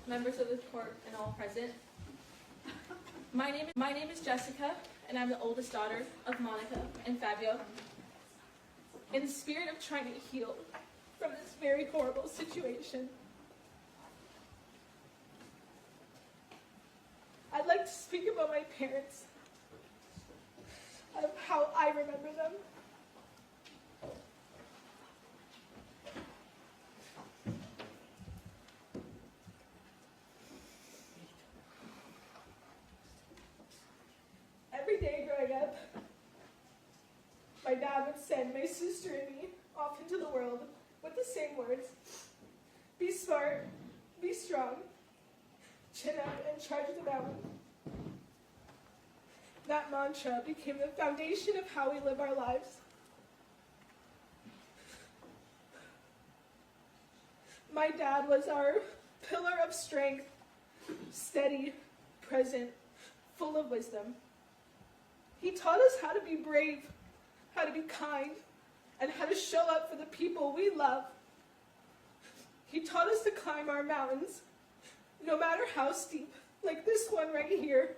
members of the court, and all present. My name is Jessica, and I'm the oldest daughter of Monica and Fabio. In the spirit of trying to heal from this very horrible situation, I'd like to speak about my parents, of how I remember them. Every day growing up, my dad would send my sister and me off into the world with the same words: be smart, be strong, chin up and charge the mountain. That mantra became the foundation of how we live our lives. My dad was our pillar of strength, steady, present, full of wisdom. He taught us how to be brave, how to be kind, and how to show up for the people we love. He taught us to climb our mountains, no matter how steep, like this one right here.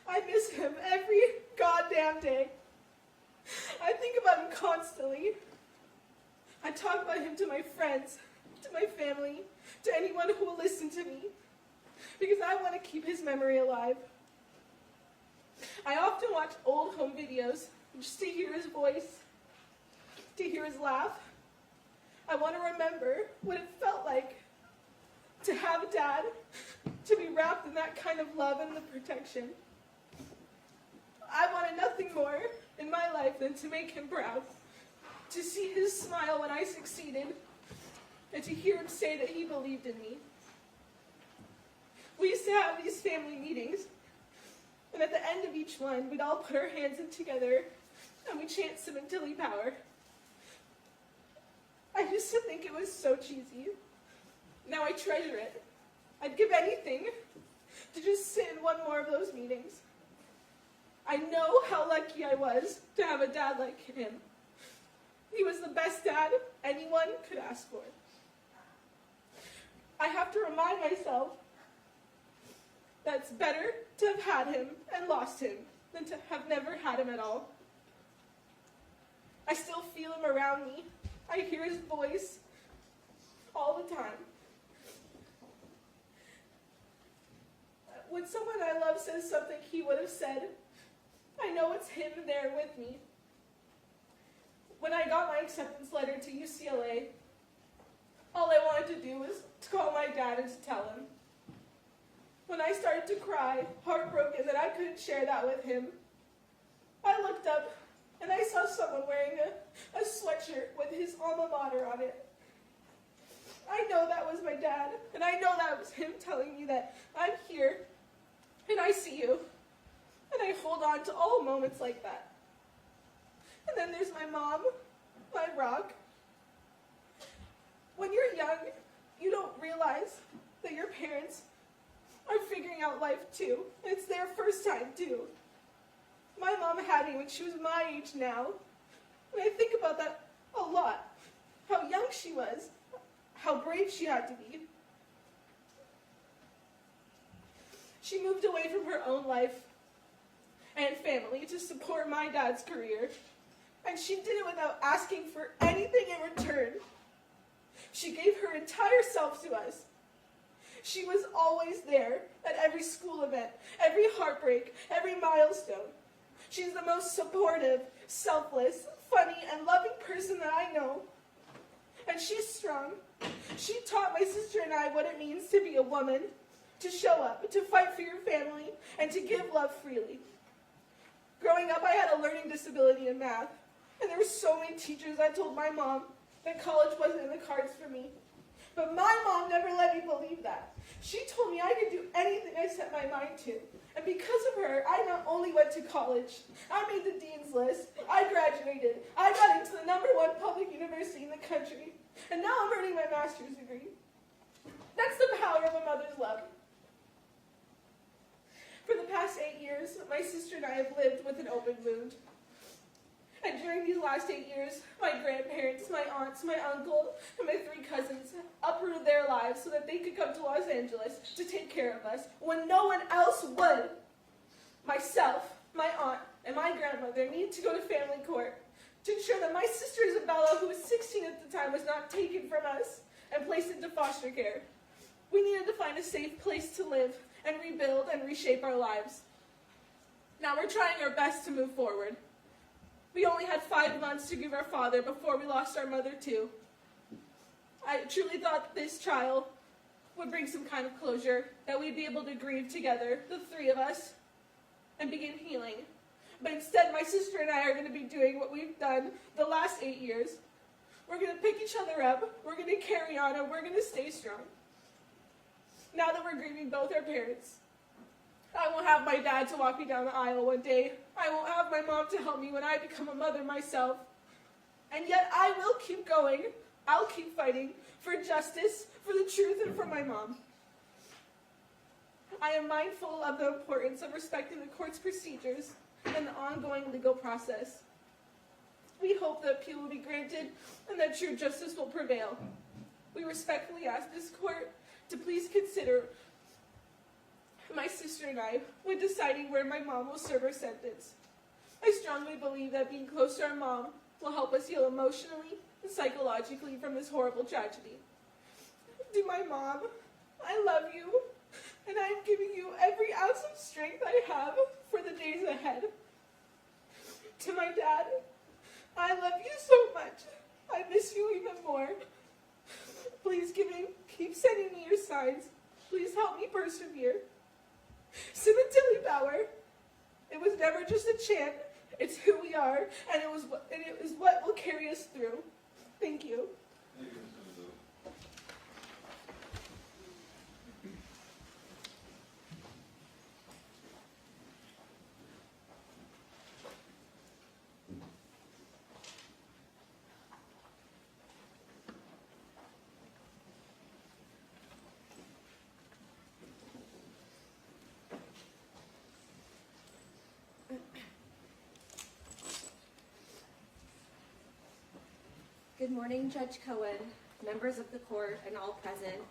I miss him every goddamn day. I think about him constantly. I talk about him to my friends, to my family, to anyone who will listen to me, because I want to keep his memory alive. I often watch old home videos just to hear his voice, to hear his laugh. I want to remember what it felt like to have a dad, to be wrapped in that kind of love and the protection. I wanted nothing more in my life than to make him proud, to see his smile when I succeeded, and to hear him say that he believed in me. We used to have these family meetings, and at the end of each one, we'd all put our hands in together, and we'd chant Sementilli power. I used to think it was so cheesy. Now I treasure it. I'd give anything to just sit in one more of those meetings. I know how lucky I was to have a dad like him. He was the best dad anyone could ask for. I have to remind myself that it's better to have had him and lost him than to have never had him at all. I still feel him around me. I hear his voice all the time. When someone I love says something he would have said, I know it's him there with me. When I got my acceptance letter to UCLA, all I wanted to do was to call my dad and to tell him. When I started to cry, heartbroken that I couldn't share that with him, I looked up and I saw someone wearing a sweatshirt with his alma mater on it. I know that was my dad, and I know that was him telling me that I'm here, and I see you. And I hold on to all moments like that. And then there's my mom, my rock. When you're young, you don't realize that your parents are figuring out life too. It's their first time too. My mom had me when she was my age now. And I think about that a lot. How young she was. How brave she had to be. She moved away from her own life and family to support my dad's career. And she did it without asking for anything in return. She gave her entire self to us. She was always there at every school event, every heartbreak, every milestone. She's the most supportive, selfless, funny, and loving person that I know. And she's strong. She taught my sister and I what it means to be a woman, to show up, to fight for your family, and to give love freely. Growing up, I had a learning disability in math, and there were so many teachers that told my mom that college wasn't in the cards for me. But my mom never let me believe that. She told me I could do anything I set my mind to. And because of her, I not only went to college, I made the dean's list, I graduated, I got into the #1 public university in the country, and now I'm earning my master's degree. That's the power of a mother's love. For the past 8 years, my sister and I have lived with an open wound. And during these last 8 years, my grandparents, my aunts, my uncle, and my 3 cousins uprooted their lives so that they could come to Los Angeles to take care of us when no one else would. Myself, my aunt, and my grandmother needed to go to family court to ensure that my sister Isabella, who was 16 at the time, was not taken from us and placed into foster care. We needed to find a safe place to live and rebuild and reshape our lives. Now we're trying our best to move forward. We only had 5 months to grieve our father before we lost our mother too. I truly thought this trial would bring some kind of closure, that we'd be able to grieve together, the 3 of us, and begin healing. But instead, my sister and I are going to be doing what we've done the last 8 years. We're going to pick each other up, we're going to carry on, and we're going to stay strong. Now that we're grieving both our parents, I won't have my dad to walk me down the aisle one day. I won't have my mom to help me when I become a mother myself. And yet I will keep going. I'll keep fighting for justice, for the truth, and for my mom. I am mindful of the importance of respecting the court's procedures and the ongoing legal process. We hope that appeal will be granted and that true justice will prevail. We respectfully ask this court to please consider my sister and I when deciding where my mom will serve her sentence. I strongly believe that being close to our mom will help us heal emotionally and psychologically from this horrible tragedy. To my mom, I love you, and I am giving you every ounce of strength I have for the days ahead. To my dad, I love you so much. I miss you even more. Please keep sending me your signs. Please help me persevere. Sementilli Bauer, it was never just a chant. It's who we are, and it is what will carry us through. Thank you. Thank you, Ms. Sementilli. Good morning, Judge Cohen, members of the court, and all present.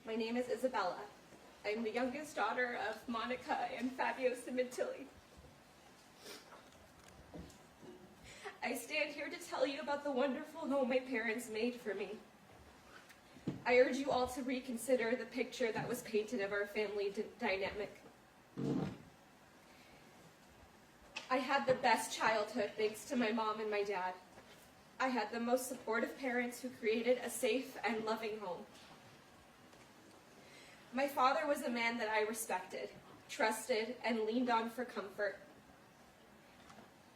My name is Isabella. I'm the youngest daughter of Monica and Fabio Sementilli. I stand here to tell you about the wonderful home my parents made for me. I urge you all to reconsider the picture that was painted of our family dynamic. I had the best childhood thanks to my mom and my dad. I had the most supportive parents who created a safe and loving home. My father was a man that I respected, trusted, and leaned on for comfort.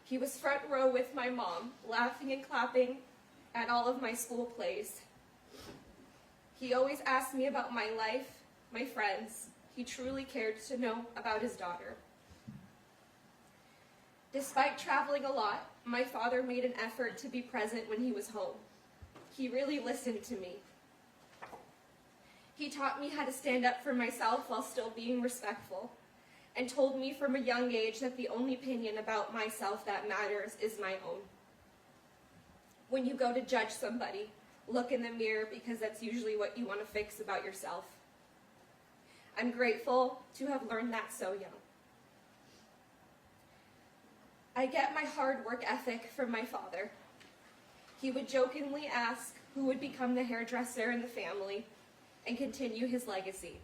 He was front row with my mom, laughing and clapping at all of my school plays. He always asked me about my life, my friends. He truly cared to know about his daughter. Despite traveling a lot, my father made an effort to be present when he was home. He really listened to me. He taught me how to stand up for myself while still being respectful, and told me from a young age that the only opinion about myself that matters is my own. When you go to judge somebody, look in the mirror because that's usually what you want to fix about yourself. I'm grateful to have learned that so young. I get my hard work ethic from my father. He would jokingly ask who would become the hairdresser in the family and continue his legacy.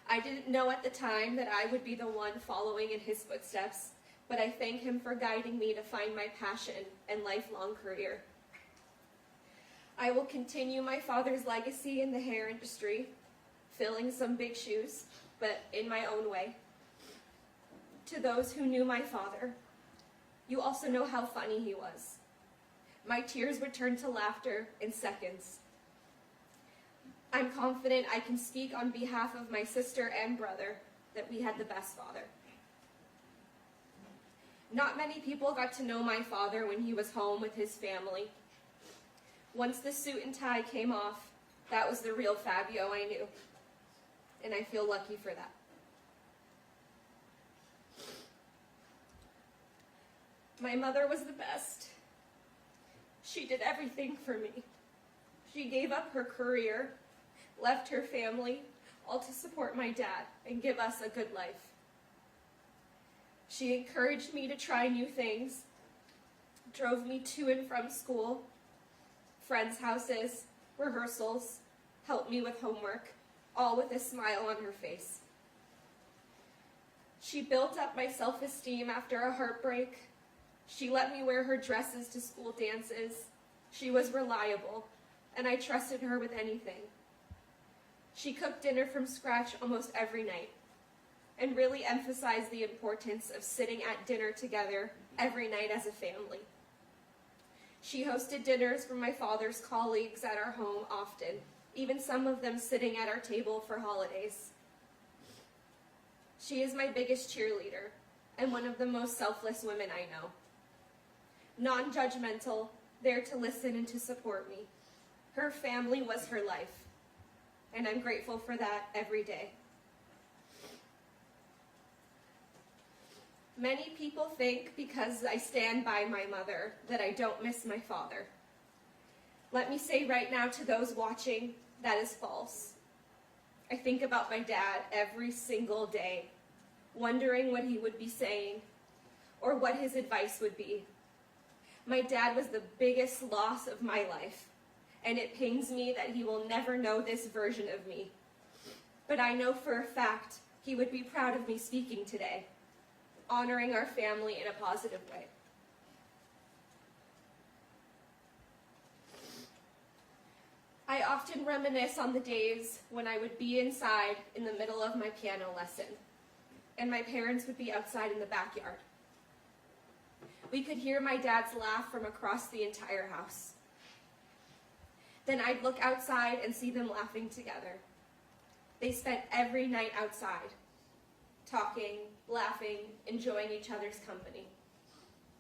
I didn't know at the time that I would be the one following in his footsteps, but I thank him for guiding me to find my passion and lifelong career. I will continue my father's legacy in the hair industry, filling some big shoes, but in my own way. To those who knew my father, you also know how funny he was. My tears would turn to laughter in seconds. I'm confident I can speak on behalf of my sister and brother that we had the best father. Not many people got to know my father when he was home with his family. Once the suit and tie came off, that was the real Fabio I knew, and I feel lucky for that. My mother was the best. She did everything for me. She gave up her career, left her family, all to support my dad and give us a good life. She encouraged me to try new things, drove me to and from school, friends' houses, rehearsals, helped me with homework, all with a smile on her face. She built up my self-esteem after a heartbreak. She let me wear her dresses to school dances. She was reliable, and I trusted her with anything. She cooked dinner from scratch almost every night and really emphasized the importance of sitting at dinner together every night as a family. She hosted dinners for my father's colleagues at our home often, even some of them sitting at our table for holidays. She is my biggest cheerleader and one of the most selfless women I know. Non-judgmental, there to listen and to support me. Her family was her life, and I'm grateful for that every day. Many people think because I stand by my mother that I don't miss my father. Let me say right now to those watching, that is false. I think about my dad every single day, wondering what he would be saying or what his advice would be. My dad was the biggest loss of my life, and it pains me that he will never know this version of me. But I know for a fact he would be proud of me speaking today, honoring our family in a positive way. I often reminisce on the days when I would be inside in the middle of my piano lesson, and my parents would be outside in the backyard. We could hear my dad's laugh from across the entire house. Then I'd look outside and see them laughing together. They spent every night outside, talking, laughing, enjoying each other's company.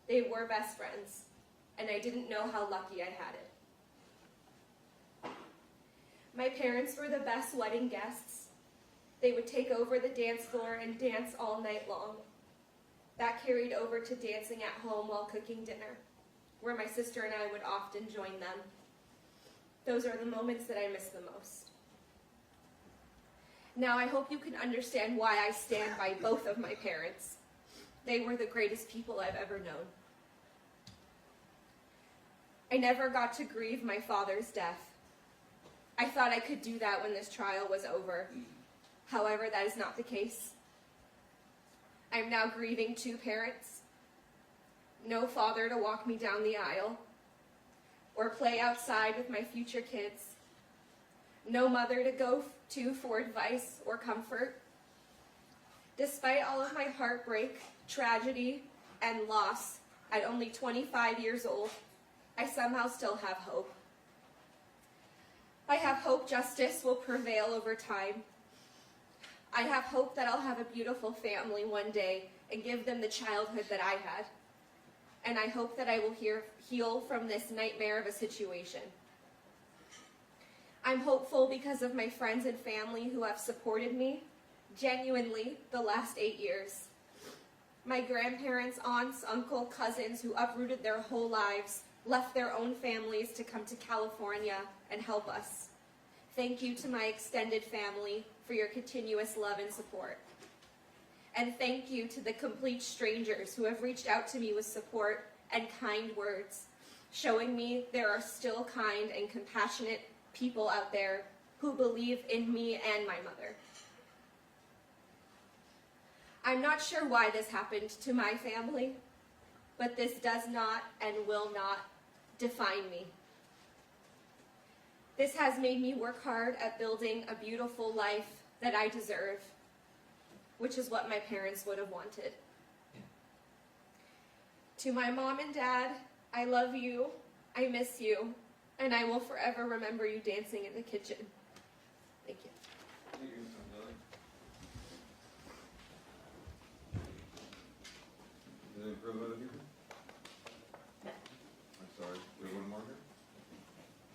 They were best friends, and I didn't know how lucky I had it. My parents were the best wedding guests. They would take over the dance floor and dance all night long. That carried over to dancing at home while cooking dinner, where my sister and I would often join them. Those are the moments that I miss the most. Now I hope you can understand why I stand by both of my parents. They were the greatest people I've ever known. I never got to grieve my father's death. I thought I could do that when this trial was over. However, that is not the case. I'm now grieving 2 parents, no father to walk me down the aisle, or play outside with my future kids, no mother to go to for advice or comfort. Despite all of my heartbreak, tragedy, and loss at only 25 years old, I somehow still have hope. I have hope justice will prevail over time. I have hope that I'll have a beautiful family one day and give them the childhood that I had. And I hope that I will heal from this nightmare of a situation. I'm hopeful because of my friends and family who have supported me, genuinely, the last 8 years. My grandparents, aunts, uncle, cousins who uprooted their whole lives, left their own families to come to California and help us. Thank you to my extended family for your continuous love and support. And thank you to the complete strangers who have reached out to me with support and kind words, showing me there are still kind and compassionate people out there who believe in me and my mother. I'm not sure why this happened to my family, but this does not and will not define me. This has made me work hard at building a beautiful life that I deserve, which is what my parents would have wanted. To my mom and dad, I love you, I miss you, and I will forever remember you dancing in the kitchen. Thank you. Thank you, Ms. Sementilli. Is there any further here? I'm sorry, we have one more here?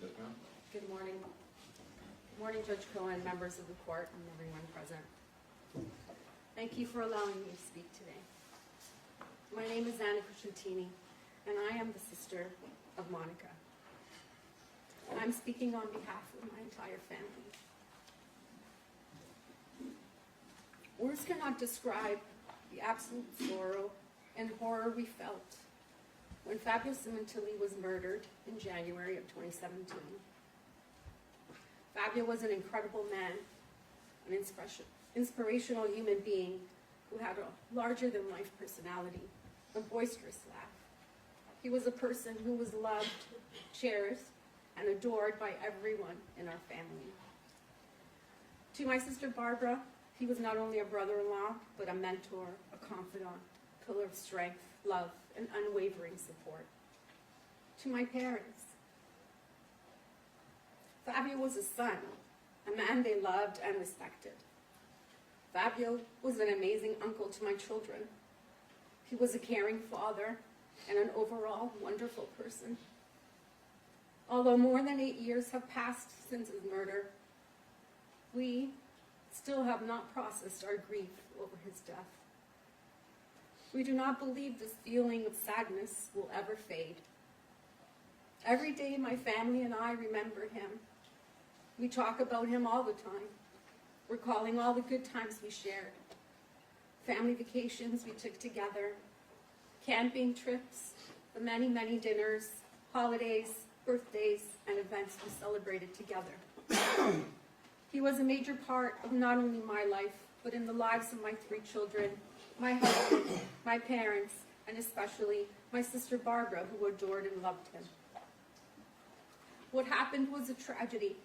Yes, ma'am? Good morning. Good morning, Judge Cohen, members of the court, and everyone present. Thank you for allowing me to speak today. My name is Anna Crescentini, and I am the sister of Monica. I'm speaking on behalf of my entire family. Words cannot describe the absolute sorrow and horror we felt when Fabio Sementilli was murdered in January of 2017. Fabio was an incredible man, an inspirational human being who had a larger-than-life personality, a boisterous laugh. He was a person who was loved, cherished, and adored by everyone in our family. To my sister Barbara, he was not only a brother-in-law, but a mentor, a confidant, pillar of strength, love, and unwavering support. To my parents, Fabio was a son, a man they loved and respected. Fabio was an amazing uncle to my children. He was a caring father and an overall wonderful person. Although more than 8 years have passed since his murder, we still have not processed our grief over his death. We do not believe this feeling of sadness will ever fade. Every day my family and I remember him. We talk about him all the time, recalling all the good times we shared, family vacations we took together, camping trips, the many, many dinners, holidays, birthdays, and events we celebrated together. He was a major part of not only my life, but in the lives of my 3 children, my husband, my parents, and especially my sister Barbara, who adored and loved him. What happened was a tragedy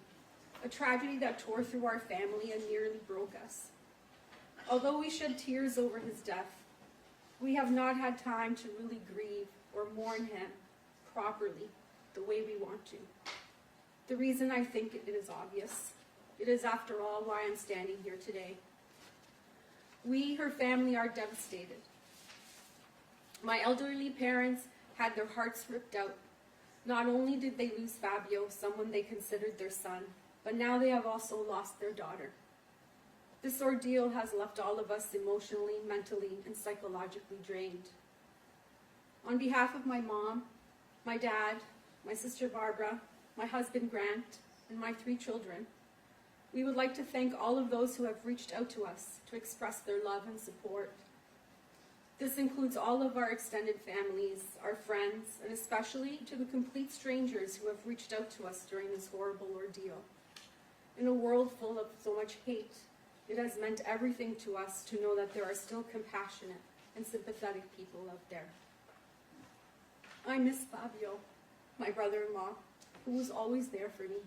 that tore through our family and nearly broke us. Although we shed tears over his death, we have not had time to really grieve or mourn him properly the way we want to. The reason I think it is obvious. It is, after all, why I'm standing here today. We, her family, are devastated. My elderly parents had their hearts ripped out. Not only did they lose Fabio, someone they considered their son, but now they have also lost their daughter. This ordeal has left all of us emotionally, mentally, and psychologically drained. On behalf of my mom, my dad, my sister Barbara, my husband Grant, and my 3 children, we would like to thank all of those who have reached out to us to express their love and support. This includes all of our extended families, our friends, and especially to the complete strangers who have reached out to us during this horrible ordeal. In a world full of so much hate, it has meant everything to us to know that there are still compassionate and sympathetic people out there. I miss Fabio, my brother-in-law, who was always there for me.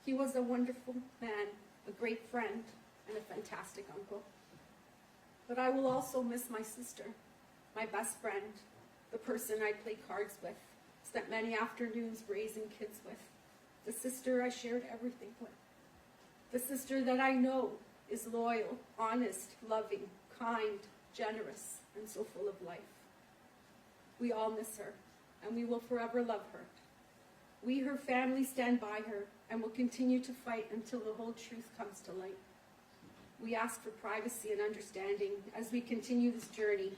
He was a wonderful man, a great friend, and a fantastic uncle. But I will also miss my sister, my best friend, the person I played cards with, spent many afternoons raising kids with, the sister I shared everything with, the sister that I know is loyal, honest, loving, kind, generous, and so full of life. We all miss her, and we will forever love her. We, her family, stand by her and will continue to fight until the whole truth comes to light. We ask for privacy and understanding as we continue this journey,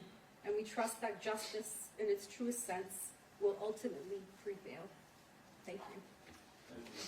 and we trust that justice, in its truest sense, will ultimately prevail. Thank you. Thank you.